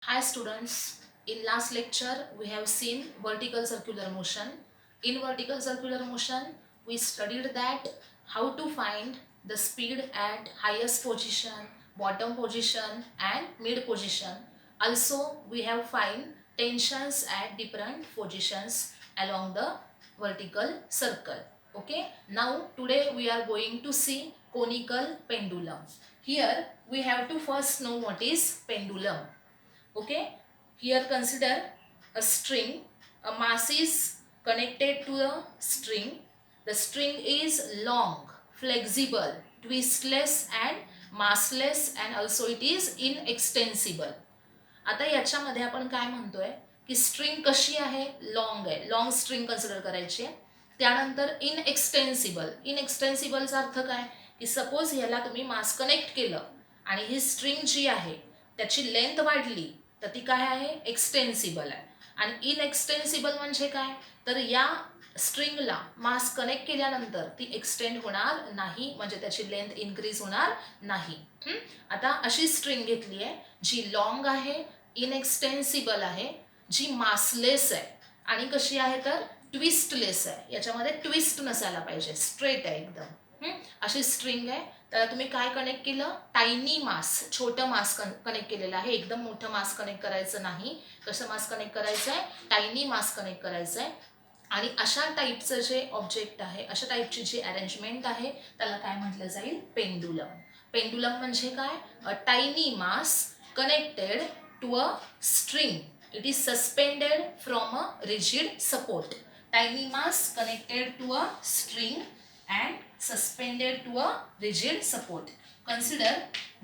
Hi students, in last lecture we have seen vertical circular motion. In vertical circular motion we studied that how to find the speed at highest position, bottom position and mid position. Also we have find tensions at different positions along the vertical circle. Okay, now today we are going to see conical pendulum. Here we have to first know what is pendulum. Okay, here consider a string. A mass is connected to a string. The string is long, flexible, twistless and massless and also it is inextensible. आता याच्यामध्ये आपण काय म्हणतोय की string कशी आहे, long आहे, long string consider करायची आहे. त्यानंतर इनएक्सटेन्सिबल. इनएक्सटेन्सिबलचा अर्थ काय की सपोज ह्याला तुम्ही मास कनेक्ट केलं आणि ही स्ट्रिंग जी आहे त्याची लेंथ वाढली तर ती काय आहे, एक्सटेन्सिबल आहे. आणि इनएक्सटेन्सिबल म्हणजे काय, तर या स्ट्रिंगला मास कनेक्ट केल्यानंतर ती एक्सटेंड होणार नाही, म्हणजे त्याची लेंथ इन्क्रीज होणार नाही. आता अशी स्ट्रिंग घेतली आहे जी लॉंग आहे, इनएक्सटेन्सिबल आहे, जी मासलेस आहे आणि कशी आहे तर ट्विस्टलेस आहे. याच्यामध्ये ट्विस्ट नसायला पाहिजे, स्ट्रेट आहे एकदम. अशी स्ट्रिंग आहे. त्याला तुम्ही काय कनेक्ट केलं, टायनी मास, छोटं मास कनेक्ट केलेलं आहे. एकदम मोठं मास कनेक्ट करायचं नाही. कसं मास कनेक्ट करायचं आहे, टायनी मास कनेक्ट करायचं आहे. आणि अशा टाईपचं जे ऑब्जेक्ट आहे, अशा टाईपची जी अरेंजमेंट आहे त्याला काय म्हटलं जाईल, पेंडुलम. पेंडुलम म्हणजे काय, a tiny mass connected to a string. It is suspended from a rigid support. Tiny mass connected to a string and suspended to a rigid support. Consider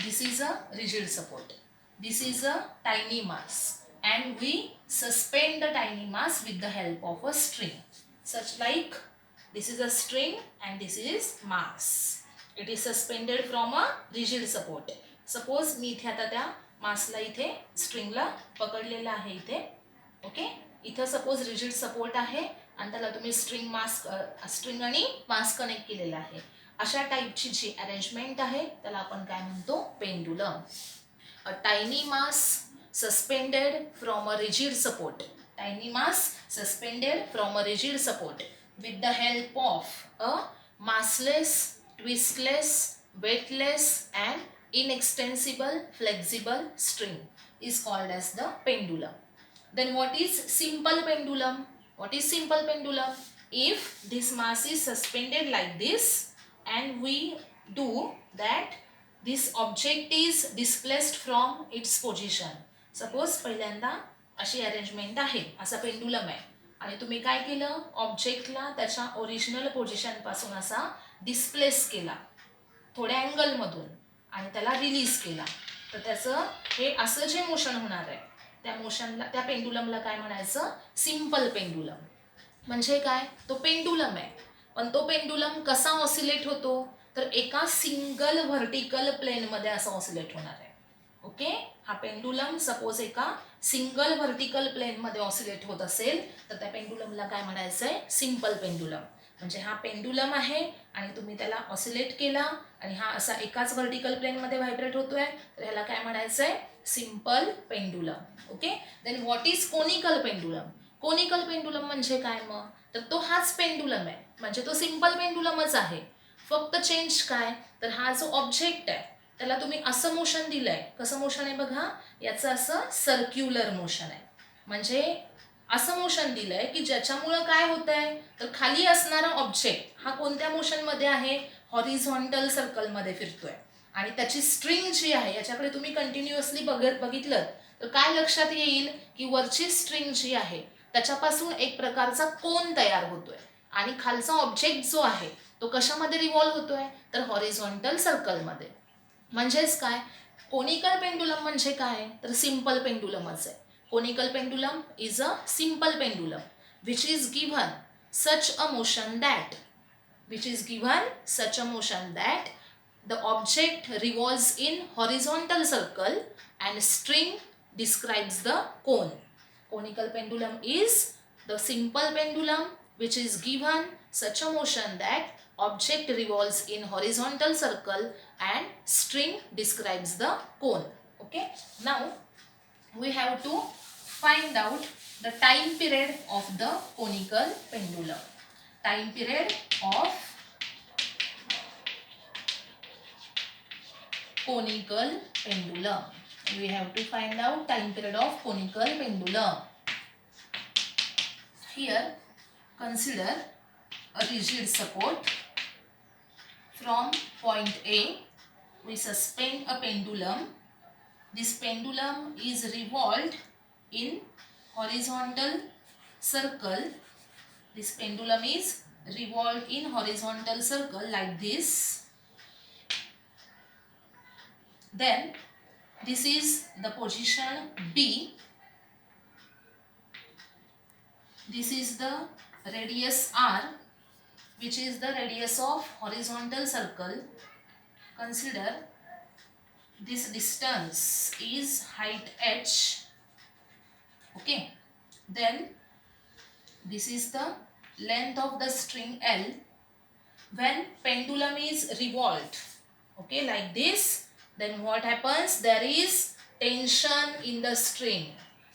this is a rigid support. This is a tiny mass and we suspend the tiny mass with the help of a string. Such like this is a string and this is mass. It is suspended from a rigid support. Suppose मी इथे आता त्या मासला इथे स्ट्रिंगला पकडलेला आहे इथे. Okay, इथं suppose rigid support आहे आणि त्याला तुम्ही स्ट्रिंग आणि मास कनेक्ट केलेला आहे. अशा टाईपची जी अरेंजमेंट आहे त्याला आपण काय म्हणतो, pendulum. A tiny mass suspended from a rigid support. Tiny mass suspended from a rigid support with the help of a massless, twistless, weightless and inextensible flexible string is called as the pendulum. Then what is simple pendulum? What is simple pendulum? If this mass is suspended like this and we do that this object is displaced from its position. Suppose पहिल्यांदा अशी arrangement आहे, असा pendulum आहे आणि तुम्ही काय केलं, ऑब्जेक्टला त्याच्या ओरिजिनल पोझिशन पासून असा डिस्प्लेस केला थोड्या अँगलमधून आणि त्याला रिलीज केला, तर त्याचं हे असं जे मोशन होणार आहे त्या मोशनला, त्या पेंडुलमला काय म्हणायचं, सिंपल पेंडुलम. म्हणजे काय, तो पेंडुलम आहे पण तो पेंडुलम कसा ऑसिलेट होतो, तर एका सिंगल व्हर्टिकल प्लेनमध्ये असा ऑसिलेट होणार आहे. ओके, हा पेंडुलम सपोज एका सिंगल व्हर्टिकल प्लेनमध्ये ऑसिलेट होत असेल तर त्या पेंडुलमला काय म्हणायचं आहे, सिंपल पेंडुलम. म्हणजे हा पेंडुलम आहे आणि तुम्ही त्याला ऑसिलेट केला आणि हा असा एकाच व्हर्टिकल प्लेनमध्ये व्हायब्रेट होतोय, तर ह्याला काय म्हणायचं आहे, simple pendulum. Okay, then what is conical pendulum? Conical pendulum म्हणजे काय मग, तर तो हाच पेंडुलम आहे, म्हणजे तो सिंपल पेंडुलमच आहे. फक्त चेंज काय, तर हा जो ऑब्जेक्ट आहे त्याला तुम्ही असं मोशन दिलंय. कसं मोशन आहे बघा, याचं असं सर्क्युलर मोशन आहे. म्हणजे असं मोशन दिलंय की ज्याच्यामुळं काय होत आहे, तर खाली असणारा ऑब्जेक्ट हा कोणत्या मोशनमध्ये आहे, हॉरिझॉन्टल सर्कलमध्ये फिरतोय आणि त्याची स्ट्रिंग जी आहे याच्याकडे तुम्ही कंटिन्युअसली बघितलं तर काय लक्षात येईल की वरची स्ट्रिंग जी आहे त्याच्यापासून एक प्रकारचा कोन तयार होतोय आणि खालचा ऑब्जेक्ट जो आहे तो कशामध्ये रिव्हॉल्व होतोय, तर हॉरिझॉन्टल सर्कलमध्ये. म्हणजेच काय, कोनिकल पेंडुलम म्हणजे काय, तर सिंपल पेंडुलमच आहे. Conical pendulum is a simple pendulum which is given such a motion that the object revolves in horizontal circle and string describes the cone. Conical pendulum is the simple pendulum which is given such a motion that object revolves in horizontal circle and string describes the cone. Okay, now we have to find out the time period of the conical pendulum. Time period of conical pendulum. We have to find out time period of conical pendulum. Here, consider a rigid support. From point A, we suspend a pendulum. This pendulum is revolved in horizontal circle. This pendulum is revolved in horizontal circle like this. Then this is the position B. This is the radius R, which is the radius of horizontal circle. Consider this distance is height h. Okay. Then this is the length of the string L. When pendulum is revolved, okay, like this, then what happens? There is tension in the string.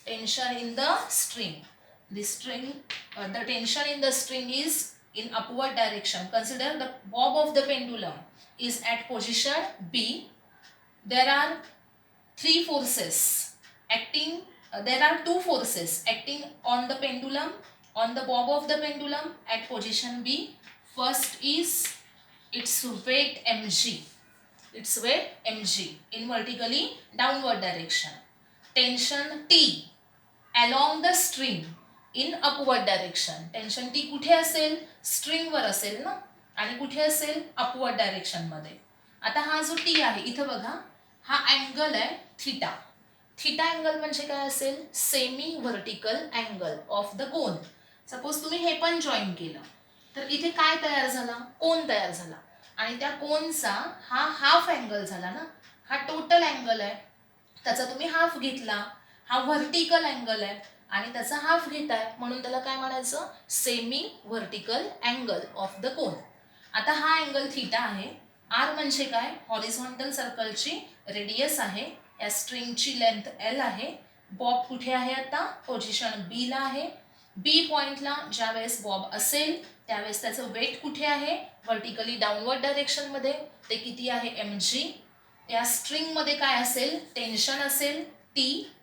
Tension in the string. The tension in the string is in upward direction. Consider the bob of the pendulum is at position B. There are three forces acting. There are two forces acting on the pendulum, on the bob of the pendulum at position B. First is its weight mg. Its weight mg in vertically downward direction. Tension T along the string in upward direction. Tension T कुठे असेल? String वर असेल ना, आणि कुठे असेल? Upward direction मध्ये. आता हा जो T आहे इथं बघा, हा अँगल आहे थीटा. थीटा अँगल म्हणजे काय असेल? Semi vertical angle of the cone. Suppose तुम्ही हे पण जॉईन केलं तर इथे काय तयार झाला? कोन तयार झाला. आणि त्या कोनचा हा हाफ अँगल झाला ना. हा टोटल अँगल आहे, त्याचा तुम्ही हाफ घेतला. हा व्हर्टिकल अँगल आहे आणि त्याचा हाफ घेताय, म्हणून त्याला काय म्हणायचं? Semi vertical angle of the कोन. आता हा अँगल थीटा आहे. आर म्हणजे काय? हॉरिझॉन्टल सर्कलची रेडियस आहे. या स्ट्रिंगची लेंथ एल आहे. बॉब कुठे आहे? आता पोझिशन बी ला आहे. बी पॉइंटला ज्या वेळेस बॉब असेल त्यावेळेस त्याचं वेट कुठे आहे? व्हर्टिकली डाऊनवर्ड डायरेक्शन मध्ये. ते किती आहे? mg. या स्ट्रिंग मध्ये काय असेल? टेन्शन असेल टी.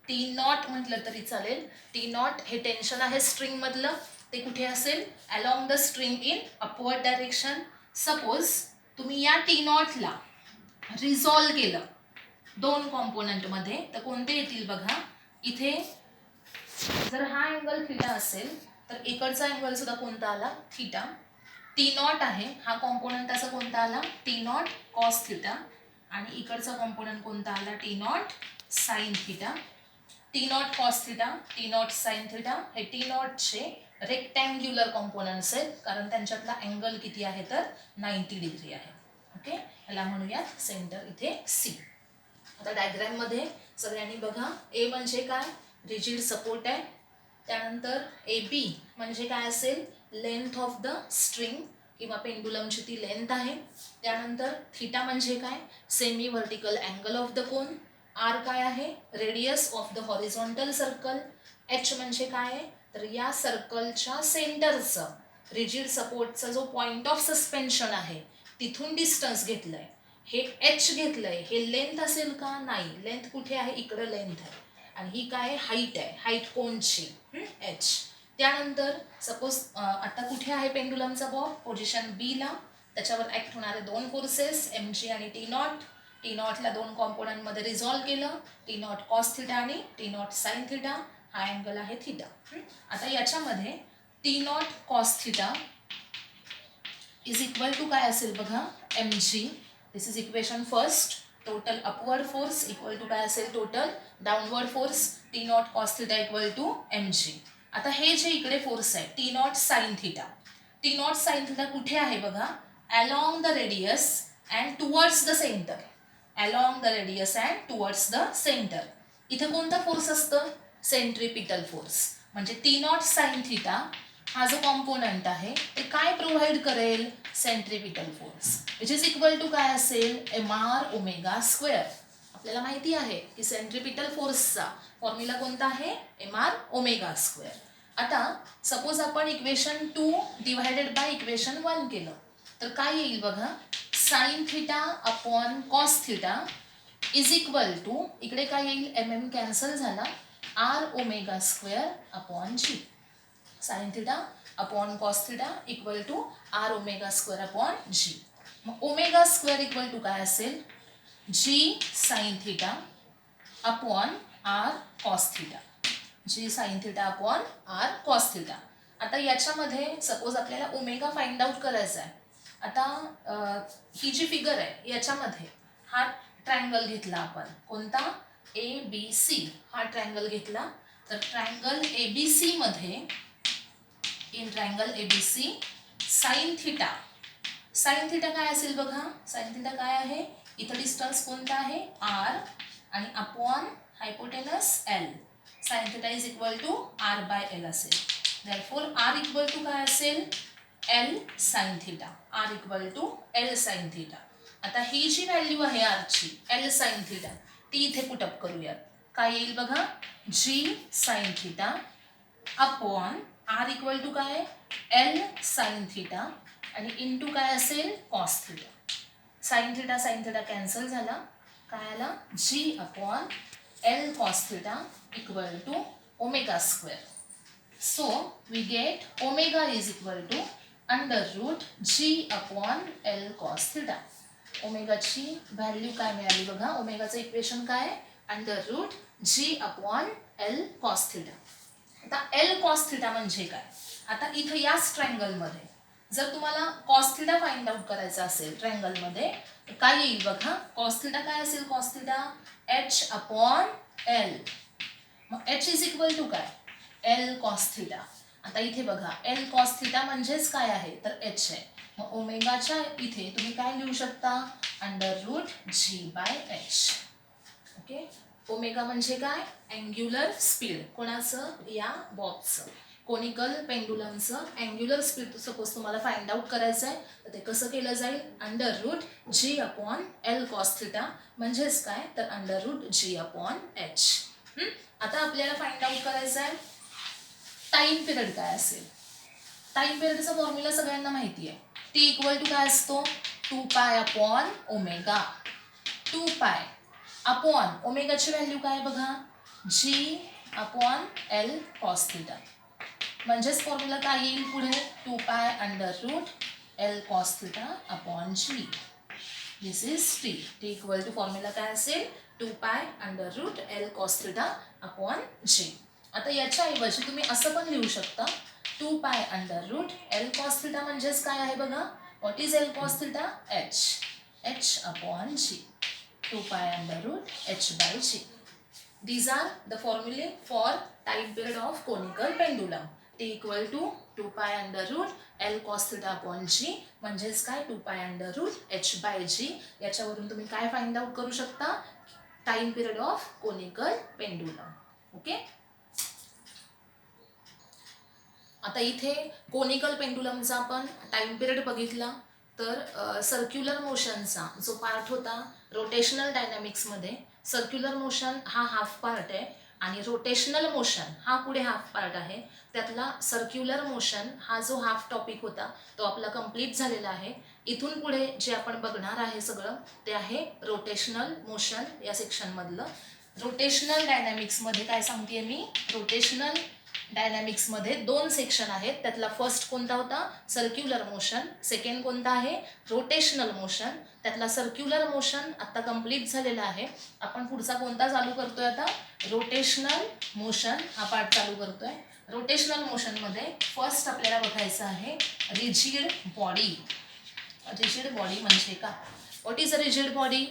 टी नॉट म्हटलं तरी चालेल. टी नॉट हे टेन्शन आहे स्ट्रिंग मधलं. ते कुठे असेल? Along the string in upward direction. Suppose तुम्ही या टी नॉटला रिझॉल्व केलं दोन कॉम्पोनंट मध्ये, तर कोणते येतील बघा. इथे जर हा अँगल थीटा असेल तर इकडचा अँगल सुद्धा कोणता आला? थीटा. टी नॉट आहे हा कॉम्पोनंट, त्याचा कोणता आला? T naught cos theta. आणि इकडचा कॉम्पोनंट कोणता आला? T naught sine theta. T naught cos theta, T naught sine theta हे टी नॉटचे रेक्टँग्युलर कॉम्पोनंट्स आहेत, कारण त्यांच्यातला अँगल किती आहे? तर 90 डिग्री आहे. ओके, याला म्हणूयात सेंटर इथे सी. आता डायग्राम मध्ये सगळ्यांनी बघा, ए म्हणजे काय? रिजिड सपोर्ट आहे. त्यानंतर ए बी म्हणजे काय असेल? लेंथ ऑफ द स्ट्रिंग किंवा पेंडुलमची ती लेंथ आहे. त्यानंतर थीटा म्हणजे काय? Semi vertical angle of the cone. R काय आहे? Radius of the horizontal circle. H म्हणजे काय आहे? तर या सर्कलच्या सेंटरचं रिजिड सपोर्टचा जो पॉइंट ऑफ सस्पेन्शन आहे तिथून डिस्टन्स घेतलंय. हे एच घेतलंय. हे लेंथ असेल का? नाही. लेंथ कुठे आहे? इकडे लेंथ आहे. आणि ही काय? हाईट आहे. हाईट कोणची? एच. त्यानंतर सपोज आता कुठे आहे पेंडुलमचा बॉब? पोझिशन बी ला. त्याच्यावर ऍक्ट होणारे दोन फोर्सेस mg आणि टी नॉट. टी नॉटला दोन कॉम्पोनंट मध्ये रिझॉल्व केलं. टी नॉट कॉस थिटा आणि टी नॉट साइन थिटा. हा अँगल आहे थिटा. आता याच्यामध्ये T naught cos theta is equal to काय असेल बघा? mg. This is equation first. Total upward force equal to काय असेल? Total downward force. T naught cos theta equal to mg. आता हे जे इकडे फोर्स आहे T naught sine theta. T naught sine theta कुठे आहे बघा? Along the radius and towards the centre. Along the radius and towards the centre. इथे कोणता फोर्स असतं? Centripetal force. म्हणजे टी नॉट साइन थिटा हा जो कॉम्पोनंट आहे ते काय प्रोव्हाइड करेल? Centripetal force, which is equal to काय असेल? mr omega square. आपल्याला माहिती आहे की सेंट्रिपिटल फोर्सचा फॉर्म्युला कोणता आहे, mr². आता सपोज आपण इक्वेशन 2 डिवायडेड बाय इक्वेशन 1 केलं तर काय येईल बघा, sine theta upon cos theta is equal to, इकडे काय येईल, mm कॅन्सल झाला, r⍵² upon g. Sine theta upon cos theta equal to r⍵² upon g. मग ⍵² इक्वल टू काय असेल, g sine theta upon r cos theta, g sine theta upon r cos theta. आता याच्यामध्ये suppose आपल्याला omega find out करायचा आहे. आता ही जी फिगर आहे याच्यामध्ये हा ट्रायंगल घेतला आपण, कोणता, ABC, हा ट्रायंगल घेतला. तर ट्रायंगल ABC मध्ये, in triangle ABC sine theta, sine theta काय असेल बघा, साइन थिटा काय आहे, इथं डिस्टन्स कोणता आहे, r, आणि upon hypotenuse l. Sine theta is equal to r/l असेल. देअरफॉर r इक्वल टू काय असेल, l sine theta, r equal to l sine theta. आता ही जी व्हॅल्यू आहे r ची, l साइन थिटा, ती इथे पुटअप करूयात. काय येईल बघा, g sine theta upon r equal to काय, l साइन थिटा, आणि इंटू काय असेल, cos theta. Sine theta cancel झाला, काय आला, g upon l cos theta equal to ⍵². So we get omega is equal to under root g upon l cos theta. ओमेगाची value काय मिळाली बघा, ओमेगाचं इक्वेशन काय, under root g upon l cos theta. आता l cos theta म्हणजे काय, आता इथं याच ट्रायंगलमध्ये जर तुम्हाला cos theta फाइंड आउट करायचा असेल ट्रायंगलमध्ये, काय येईल बघा, cos theta काय असेल, cos theta h upon l. मग h इज इक्वल टू काय, l cos theta. आता इथे बघा l cos theta म्हणजेच काय आहे तर h आहे. मग ओमेगाच्या इथे तुम्ही काय लिहू शकता, under route g/h. Okay, omega म्हणजे काय, अँग्युलर स्पीड, कोणाचं, या बॉबचं, कोनिकल पेंडुलमचं अँग्युलर स्पीड सपोज तुम्हाला फाइंड आउट करायचं आहे तर ते कसं केलं जाईल, under root g upon l cos theta म्हणजेच काय तर under root g upon h. आता आपल्याला फाइंड आउट करायचं आहे टाइम पिरियड काय असेल. टाइम पिरियडचा फॉर्म्युला सगळ्यांना माहिती आहे, t इक्वल टू काय असतो, 2π अपॉन ओमेगा. 2π अपॉन ओमेगाची व्हॅल्यू काय बघा, g upon l cos theta. म्हणजेच फॉर्म्युला काय येईल पुढे, 2π under root l cos theta upon g. This is t. t equal to formula काय असेल, 2π under root l cos theta upon g. आता याच्या ऐवजी तुम्ही असं पण लिहू शकता, 2π under root l cos theta म्हणजेच काय आहे बघा, what is l cos theta, h upon g. 2π under root h/g. These are the formulae for time period of conical pendulum. t equal to 2π under root l cos theta upon g म्हणजेच काय 2π under root h/g. याच्यावरून तुम्ही काय find out करू शकता, time period of conical pendulum. Okay, आता इथे conical पेंडुलमचा आपण टाइम पिरियड बघितला. तर सर्क्युलर मोशनचा जो पार्ट होता रोटेशनल डायनॅमिक्समध्ये, सर्क्युलर मोशन हा हाफ पार्ट आहे आणि रोटेशनल मोशन हा पुढे हाफ पार्ट आहे. त्यातला सर्क्युलर मोशन हा जो हाफ टॉपिक होता तो आपला कंप्लीट झालेला आहे. इथून पुढे जे आपण बघणार आहे सगळं ते आहे रोटेशनल मोशन या सेक्शनमधलं. रोटेशनल डायनॅमिक्समध्ये काय सांगते मी, रोटेशनल डायनॅमिक्समध्ये 2 सेक्शन आहेत. त्यातला फर्स्ट कोणता होता, सर्क्युलर मोशन. सेकंड कोणता आहे, रोटेशनल मोशन. त्यातला सर्क्युलर मोशन आता कंप्लीट झालेला आहे. आपण पुढचा कोणता चालू करतोय आता, रोटेशनल मोशन हा पार्ट चालू करतोय. रोटेशनल मोशनमध्ये फर्स्ट आपल्याला बघायचं आहे रिजिड बॉडी. रिजिड बॉडी म्हणजे का, what is a rigid body.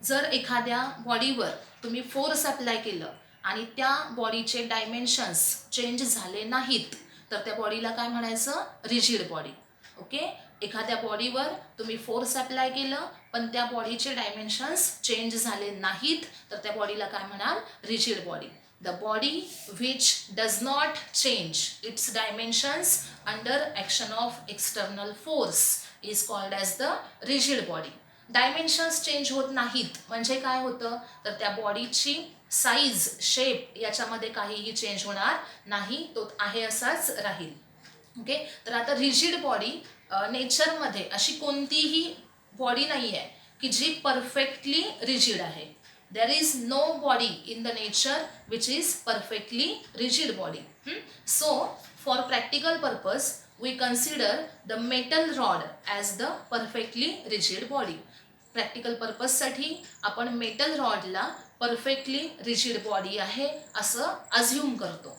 जर एखाद्या बॉडीवर तुम्ही फोर्स अप्लाय केलं आणि त्या बॉडीचे डायमेन्शन्स चेंज झाले नाहीत तर त्या बॉडीला काय म्हणायचं, रिजिड बॉडी. ओके, एखाद्या बॉडीवर तुम्ही फोर्स अप्लाय केलं पण त्या बॉडीचे डायमेन्शन्स चेंज झाले नाहीत तर त्या बॉडीला काय म्हणाल, rigid body. The body which does not change it's dimensions under action of external force is called as the rigid body. Dimensions change होत नाहीत म्हणजे काय होतं, तर त्या बॉडीची साईज, शेप याच्यामध्ये काहीही चेंज होणार नाही, तो आहे असाच राहील. ओके. तर आता रिजिड बॉडी, नेचरमध्ये अशी कोणतीही बॉडी नाही आहे की जी परफेक्टली रिजिड आहे. There is no body in the nature which is perfectly rigid body. So for practical purpose we consider the metal rod as the perfectly rigid body. Practical पर्पजसाठी आपण metal रॉडला perfectly rigid body आहे असं assume करतो.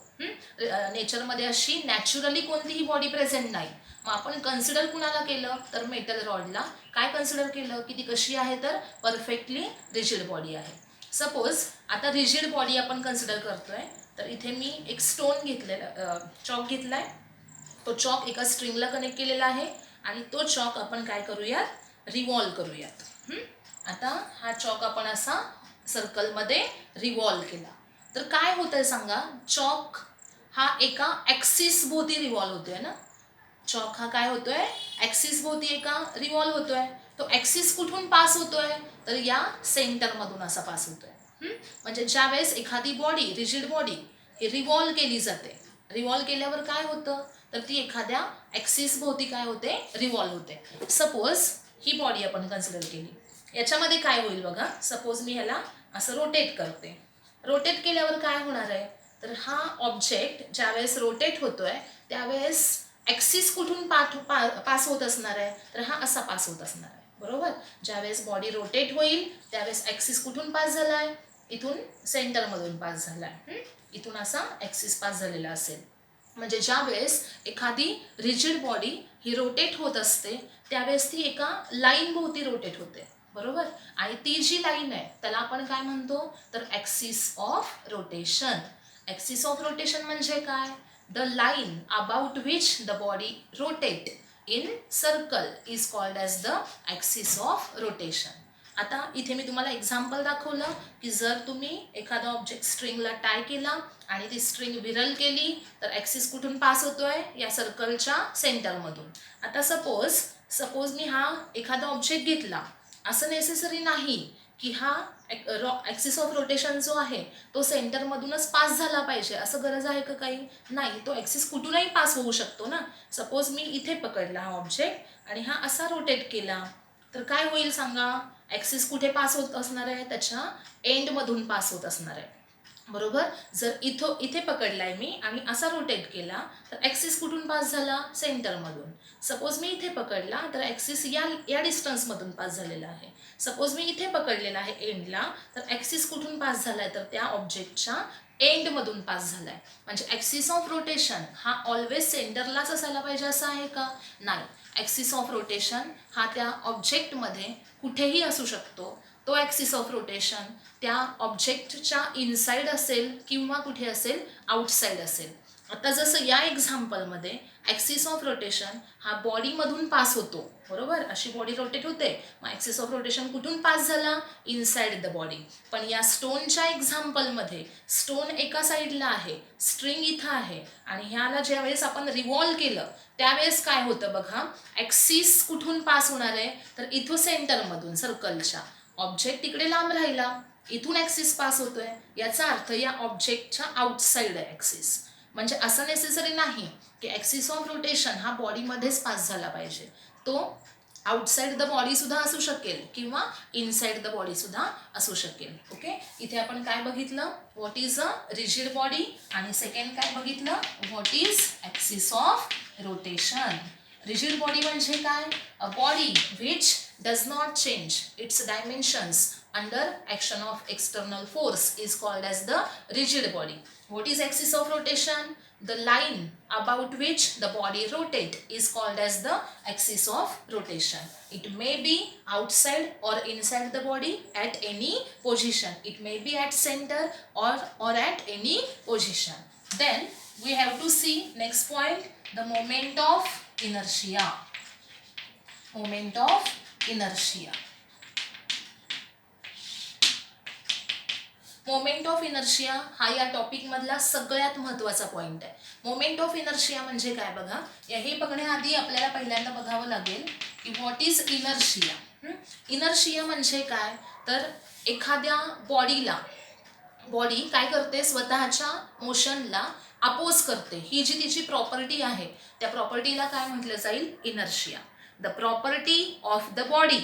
नेचरमध्ये अशी naturally कोणतीही body present नाही. मग आपण कन्सिडर कुणाला केलं, तर मेटल रॉडला काय कन्सिडर केलं की ती कशी आहे, तर परफेक्टली रिजिड बॉडी आहे. सपोज आता रिजिड बॉडी आपण कन्सिडर करतोय, तर इथे मी एक स्टोन घेतलेला, चॉक घेतलाय. तो चॉक एका स्ट्रिंगला कनेक्ट केलेला आहे आणि तो चॉक आपण काय करूयात, रिवॉल्व करूयात. आता हा चॉक आपण असा सर्कलमध्ये रिवॉल्व केला तर काय होतंय सांगा, चॉक हा एका ॲक्सिस भोवती रिवॉल्व होतोय ना. चॉक हा काय होतोय, ॲक्सिस भोवती एका रिवॉल्व होतोय. तो ॲक्सिस कुठून पास होतोय, तर या सेंटरमधून असा पास होतोय. म्हणजे ज्यावेळेस एखादी बॉडी, रिजिड बॉडी ही रिवॉल्व केली जाते, रिवॉल्व केल्यावर काय होतं, तर ती एखाद्या ॲक्सिस भोवती काय होते, रिवॉल्व होते. सपोज ही बॉडी आपण कन्सिडर केली, याच्यामध्ये काय होईल बघा. सपोज मी ह्याला असं रोटेट करते. रोटेट केल्यावर काय होणार आहे, तर हा ऑब्जेक्ट ज्यावेळेस रोटेट होतोय त्यावेळेस ॲक्सिस कुठून पास होत असणार आहे, तर हा असा पास होत असणार आहे. बरोबर. ज्यावेळेस बॉडी रोटेट होईल त्यावेळेस ॲक्सिस कुठून पास झाला आहे, इथून सेंटरमधून पास झाला आहे. इथून असा ॲक्सिस पास झालेला असेल. म्हणजे ज्यावेळेस एखादी रिजिड बॉडी ही रोटेट होत असते त्यावेळेस ती एका लाईन भोवती रोटेट होते. बरोबर. आणि ती जी लाईन आहे त्याला आपण काय म्हणतो, तर axis of rotation. Axis of rotation म्हणजे काय, the line about which the body rotate in circle is called as the axis of rotation. आता इथे मी तुम्हाला एक्झाम्पल दाखवलं की जर तुम्ही एखादा ऑब्जेक्ट स्ट्रिंगला टाय केला आणि ती स्ट्रिंग विरल केली तर ॲक्सिस कुठून पास होतोय, या सर्कलच्या सेंटरमधून. आता सपोज मी हा एखादा ऑब्जेक्ट घेतला, असं नेसेसरी नाही की हा ॲक्सिस ऑफ रोटेशन जो आहे तो सेंटरमधूनच पास झाला पाहिजे, असं गरज आहे का काही नाही. तो ॲक्सिस कुठूनही पास होऊ शकतो ना. सपोज मी इथे पकडला हा ऑब्जेक्ट आणि हा असा रोटेट केला तर काय होईल सांगा, ॲक्सिस कुठे पास होत असणार आहे, त्याच्या एंडमधून पास होत असणार आहे. बरोबर. जर इथे पकडलाय मी आणि असा रोटेट केला तर ॲक्सिस कुठून पास झाला, सेंटरमधून. सपोज मी इथे पकडला तर ॲक्सिस या डिस्टन्समधून पास झालेला आहे. सपोज मी इथे पकडलेला आहे एंडला, तर ॲक्सिस कुठून पास झालाय, तर त्या ऑब्जेक्टच्या एंडमधून पास झालाय. म्हणजे ॲक्सिस ऑफ रोटेशन हा ऑलवेज सेंटरलाच असायला पाहिजे असं आहे का, नाही. ॲक्सिस ऑफ रोटेशन हा त्या ऑब्जेक्टमध्ये कुठेही असू शकतो. तो ॲक्सिस ऑफ रोटेशन त्या ऑब्जेक्टच्या इनसाईड असेल किंवा कुठे असेल, आउटसाईड असेल. आता जसं या एक्झाम्पलमध्ये ॲक्सिस ऑफ रोटेशन हा बॉडीमधून पास होतो. बरोबर. अशी बॉडी रोटेट होते, मग ॲक्सिस ऑफ रोटेशन कुठून पास झाला, इनसाईड द बॉडी. पण या स्टोनच्या एक्झाम्पलमध्ये स्टोन एका साईडला आहे, स्ट्रिंग इथं आहे आणि ह्याला ज्यावेळेस आपण रिवॉल्व केलं त्यावेळेस काय होतं बघा, ॲक्सिस कुठून पास होणार आहे, तर इथं सेंटरमधून सर्कलच्या. ऑब्जेक्ट तिकडे लांब राहिला, इथून ॲक्सिस पास होतोय, याचा अर्थ या ऑब्जेक्टच्या आउटसाईड आहे ॲक्सिस. म्हणजे असं नेसेसरी नाही की ॲक्सिस ऑफ रोटेशन हा बॉडीमध्येच पास झाला पाहिजे. तो आउटसाईड द बॉडी सुद्धा असू शकेल किंवा इनसाईड द बॉडी सुद्धा असू शकेल. ओके. इथे आपण काय बघितलं, what is a rigid body, आणि सेकंड काय बघितलं, what is axis of rotation. Rigid body म्हणजे काय, a body which does not change its dimensions under action of external force is called as the rigid body. What is axis of rotation? The line about which the body rotate is called as the axis of rotation. It may be outside or inside the body at any position. It may be at center or at any position. Then we have to see next point, the moment of inertia. Moment of inertia. Moment of inertia हा या topic मधला सगळ्यात महत्त्वाचा point आहे. Moment of inertia म्हणजे काय बघा, हे बघण्याआधी आपल्याला पहिल्यांदा बघावं लागेल की व्हॉट इज इनर्शिया. इनर्शिया म्हणजे काय, तर एखाद्या बॉडी काय करते, स्वतःच्या मोशनला अपोज करते. ही जी तिची प्रॉपर्टी आहे त्या प्रॉपर्टीला काय म्हटलं जाईल, inertia. The property of the body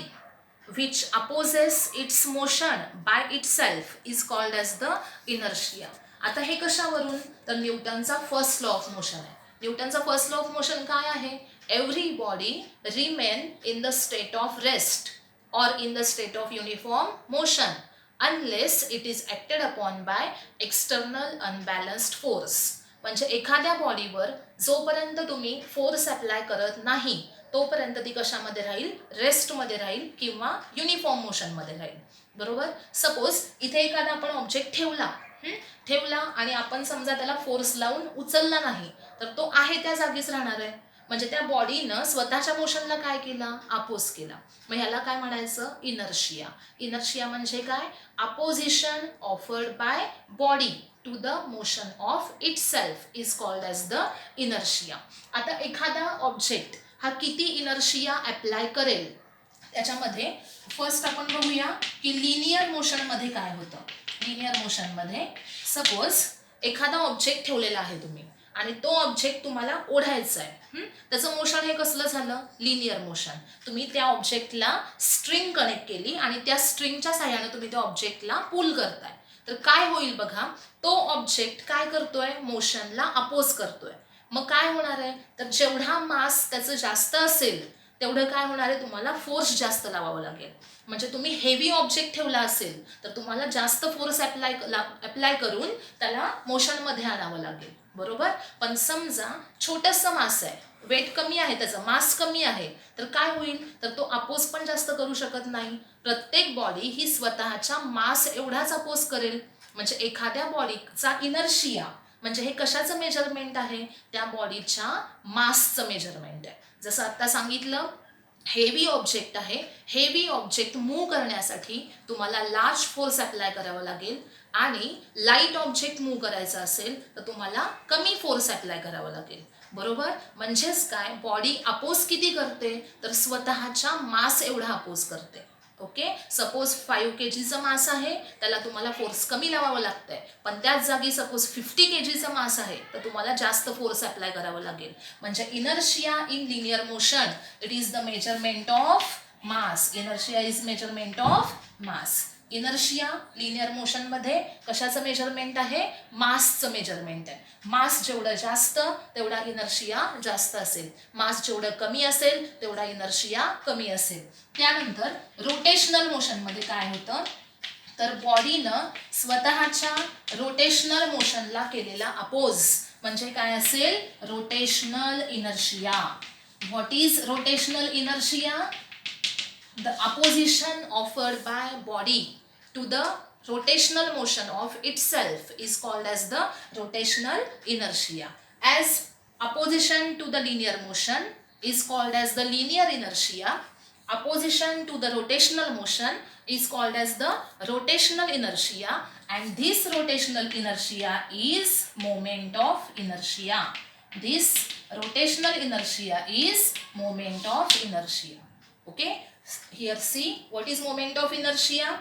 which opposes its motion by itself is called as the inertia. आता हे कशावरून, तर न्यूटनचा फर्स्ट लॉ ऑफ मोशन आहे. न्यूटनचा फर्स्ट लॉ ऑफ मोशन काय आहे, every body remain in the state of rest or in the state of uniform motion unless it is acted upon by external unbalanced force. म्हणजे एखाद्या बॉडीवर जोपर्यंत तुम्ही force apply करत नाही तोपर्यंत ती कशामध्ये राहील, रेस्टमध्ये राहील किंवा युनिफॉर्म मोशनमध्ये राहील. बरोबर. सपोज इथे एखादा आपण ऑब्जेक्ट ठेवला आणि आपण समजा त्याला फोर्स लावून उचलला नाही तर तो आहे त्या जागीच राहणार आहे. म्हणजे त्या बॉडीनं स्वतःच्या मोशनला काय केलं, अपोज केला. मग ह्याला काय म्हणायचं, इनर्शिया. इनर्शिया म्हणजे काय, opposition offered by body to the motion of itself is called as the inertia. आता एखादा ऑब्जेक्ट हा किती इनर्शिया अप्लाय करेल त्याच्यामध्ये फर्स्ट आपण बघूया की लिनियर मोशनमध्ये काय होतं. लिनियर मोशनमध्ये सपोज एखादा ऑब्जेक्ट ठेवलेला आहे तुम्ही आणि तो ऑब्जेक्ट तुम्हाला ओढायचा आहे. त्याचं मोशन हे कसलं झालं, लिनियर मोशन. तुम्ही त्या ऑब्जेक्टला स्ट्रिंग कनेक्ट केली आणि त्या स्ट्रिंगच्या साह्याने तुम्ही त्या ऑब्जेक्टला पुल करताय. तर काय होईल बघा, तो ऑब्जेक्ट काय करतोय, मोशनला अपोज करतोय. मग काय होणार आहे, तर जेवढा मास त्याचं जास्त असेल तेवढं काय होणार आहे, तुम्हाला फोर्स जास्त लावावं लागेल. म्हणजे तुम्ही हेवी ऑब्जेक्ट ठेवला असेल तर तुम्हाला जास्त फोर्स अप्लाय करून त्याला मोशनमध्ये आणावं लागेल. बरोबर. पण समजा छोटंसं मास आहे, वेट कमी आहे, त्याचं मास कमी आहे, तर काय होईल, तर तो अपोज पण जास्त करू शकत नाही. प्रत्येक बॉडी ही स्वतःच्या मास एवढाच अपोज करेल. म्हणजे एखाद्या बॉडीचा इनर्शिया म्हणजे हे कशाचं मेजरमेंट आहे, त्या बॉडीच्या मासचं मेजरमेंट आहे. जसं आता सांगितलं, हेवी ऑब्जेक्ट आहे, हेवी ऑब्जेक्ट मूव्ह करण्यासाठी तुम्हाला लार्ज फोर्स अप्लाय करावा लागेल आणि लाईट ऑब्जेक्ट मूव्ह करायचा असेल तर तुम्हाला कमी फोर्स अप्लाय करावा लागेल. बरोबर. म्हणजेच काय, बॉडी अपोज किती करते, तर स्वतःच्या मास एवढा अपोज करते. ओके. सपोज 5 kgचं मास आहे, त्याला तुम्हाला फोर्स कमी लावावं लागतंय. पण त्याच जागी सपोज 50 kgचं मास आहे तर तुम्हाला जास्त फोर्स अप्लाय करावं लागेल. म्हणजे inertia in linear motion it is the measurement of mass. Inertia is measurement of mass. Inertia linear मोशनमध्ये कशाचं मेजरमेंट आहे, मासचं मेजरमेंट आहे. मास जेवढं जास्त तेवढा इनर्शिया जास्त असेल, मास जेवढं कमी असेल तेवढा इनर्शिया कमी असेल. त्यानंतर रोटेशनल मोशनमध्ये काय होतं, तर बॉडीनं स्वतःच्या रोटेशनल मोशनला केलेला अपोज म्हणजे काय असेल, rotational inertia. What is rotational inertia, the opposition offered by body to the rotational motion of itself is called as the rotational inertia. As opposition to the linear motion is called as the linear inertia, opposition to the rotational motion is called as the rotational inertia, and this rotational inertia is moment of inertia. This rotational inertia is moment of inertia. Okay. Here see what is moment of inertia,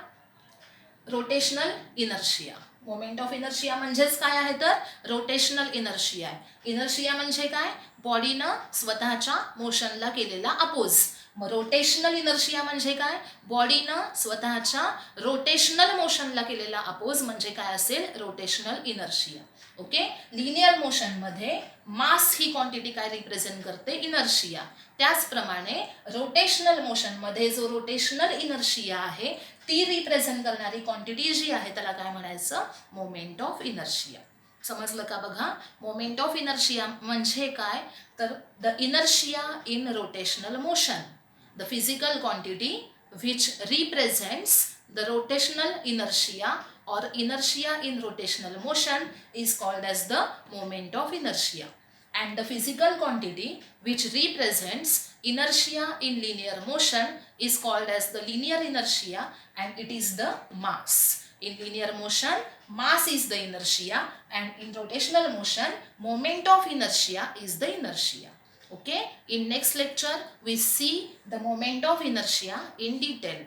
rotational inertia. moment of inertia म्हणजेच काय आहे, तर rotational inertia आहे. Inertia म्हणजे काय, बॉडीनं स्वतःच्या मोशनला केलेला oppose. मग रोटेशनल इनर्शिया म्हणजे काय, बॉडीनं स्वतःच्या रोटेशनल मोशनला केलेला अपोज म्हणजे काय असेल, रोटेशनल इनर्शिया. ओके. लिनियर मोशनमध्ये मास ही क्वांटिटी काय रिप्रेझेंट करते, इनर्शिया. त्याचप्रमाणे रोटेशनल मोशनमध्ये जो रोटेशनल इनर्शिया आहे ती रिप्रेझेंट करणारी क्वांटिटी जी आहे त्याला काय म्हणायचं, मोमेंट ऑफ इनर्शिया. समजलं का बघा. मोमेंट ऑफ इनर्शिया म्हणजे काय, तर the inertia in rotational motion, the physical quantity which represents the rotational inertia or inertia in rotational motion is called as the moment of inertia. And the physical quantity which represents inertia in linear motion is called as the linear inertia, and it is the mass. In linear motion, mass is the inertia, and in rotational motion, moment of inertia is the inertia. Okay, in next lecture we see the moment of inertia in detail.